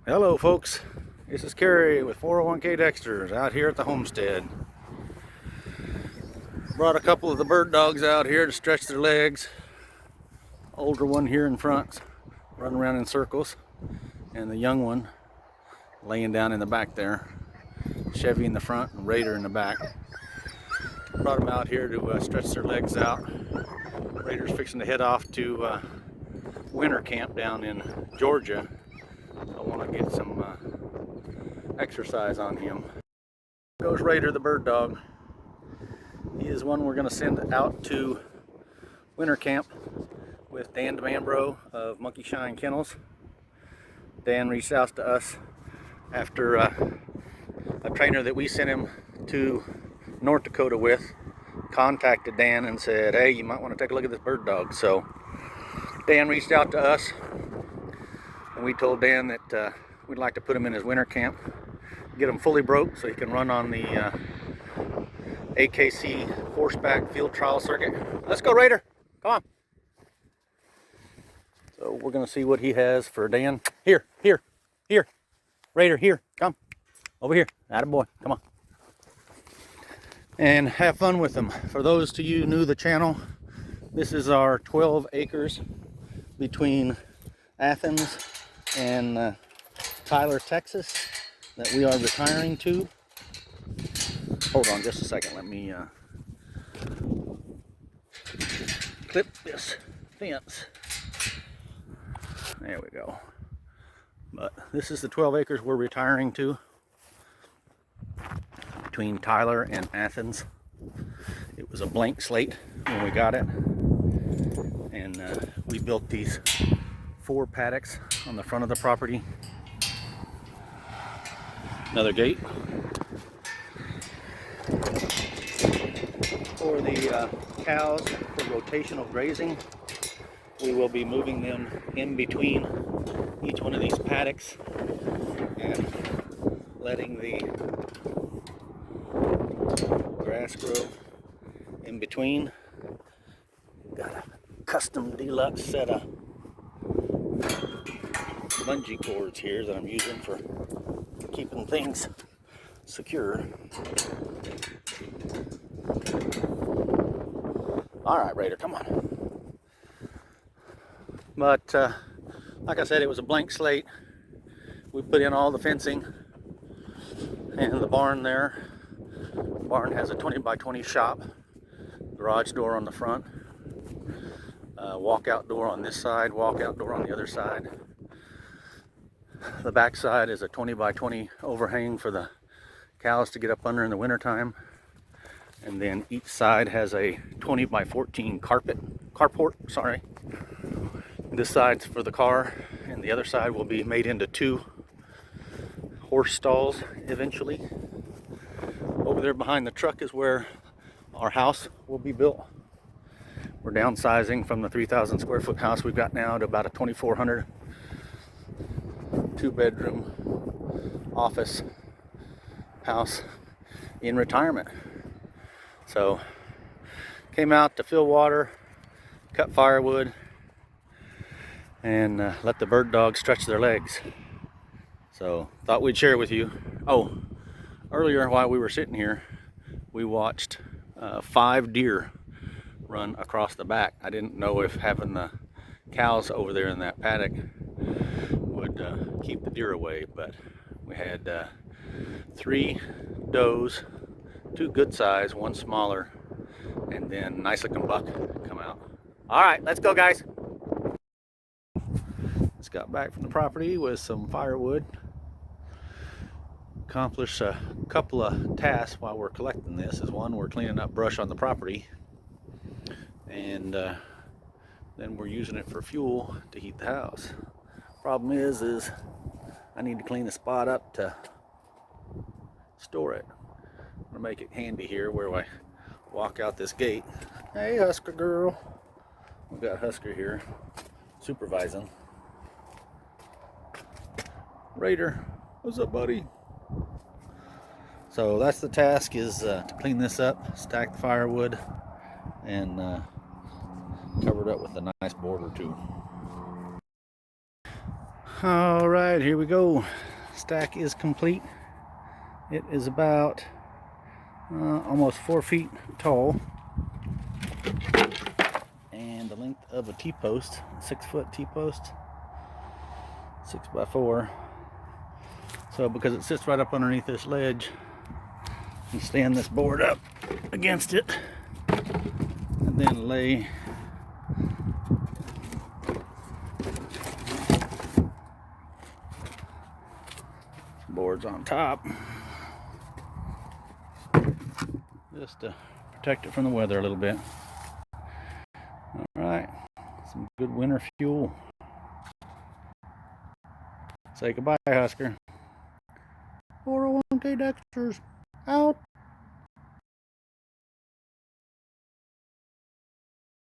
Hello folks, this is Kerry with 401k Dexter's out here at the homestead. Brought a couple of the bird dogs out here to stretch their legs. Older one here in front, running around in circles, and the young one laying down in the back there. Chevy in the front and Raider in the back. Brought them out here to stretch their legs out. Raider's fixing to head off to winter camp down in Georgia. I want to get some exercise on him. Goes Raider, the bird dog. He is one we're going to send out to winter camp with Dan DeMambro of Monkey Shine Kennels. Dan reached out to us after a trainer that we sent him to North Dakota with contacted Dan and said, hey, you might want to take a look at this bird dog. So Dan reached out to us, and we told Dan that we'd like to put him in his winter camp, get him fully broke so he can run on the AKC horseback field trial circuit. Let's go, Raider. Come on. So we're going to see what he has for Dan. Here. Raider, here. Come. Over here. Attaboy. Come on. And have fun with them. For those of you new to the channel, this is our 12 acres between Athens and Tyler, Texas, that we are retiring to. Hold on just a second. Let me clip this fence. There we go. But this is the 12 acres we're retiring to between Tyler and Athens. It was a blank slate when we got it, and we built these 4 paddocks on the front of the property. Another gate for the cows for rotational grazing. We will be moving them in between each one of these paddocks and letting the grass grow in between. Got a custom deluxe set of bungee cords here that I'm using for keeping things secure. All right, Raider, come on. But like I said, it was a blank slate. We put in all the fencing and the barn there. The barn has a 20 by 20 shop, garage door on the front, walkout door on this side, walkout door on the other side. The back side is a 20 by 20 overhang for the cows to get up under in the wintertime. And then each side has a 20 by 14 carport. This side's for the car, and the other side will be made into 2 horse stalls eventually. Over there behind the truck is where our house will be built. We're downsizing from the 3,000 square foot house we've got now to about a 2,400 2-bedroom office house in retirement. So came out to fill water, cut firewood, and let the bird dogs stretch their legs. So thought we'd share with you. Oh, earlier while we were sitting here, we watched 5 deer run across the back. I didn't know if having the cows over there in that paddock would keep the deer away, but we had 3 does, 2 good size, 1 smaller, and then nice looking buck come out. All right, let's go, guys. Just got back from the property with some firewood. Accomplished a couple of tasks while we're collecting this. Is one, we're cleaning up brush on the property, and then we're using it for fuel to heat the house. Problem is I need to clean the spot up to store it. I'm gonna make it handy here where I walk out this gate. Hey, Husker girl. We've got Husker here supervising. Raider, what's up, buddy? So that's the task, is to clean this up, stack the firewood, and cover it up with a nice border too. All right, here we go. Stack is complete. It is about almost 4 feet tall, and the length of a T-post, 6-foot T-post, 6x4. So because it sits right up underneath this ledge, you stand this board up against it and then lay boards on top just to protect it from the weather a little bit. All right, some good winter fuel. Say goodbye, Husker. 401k Dexter's out.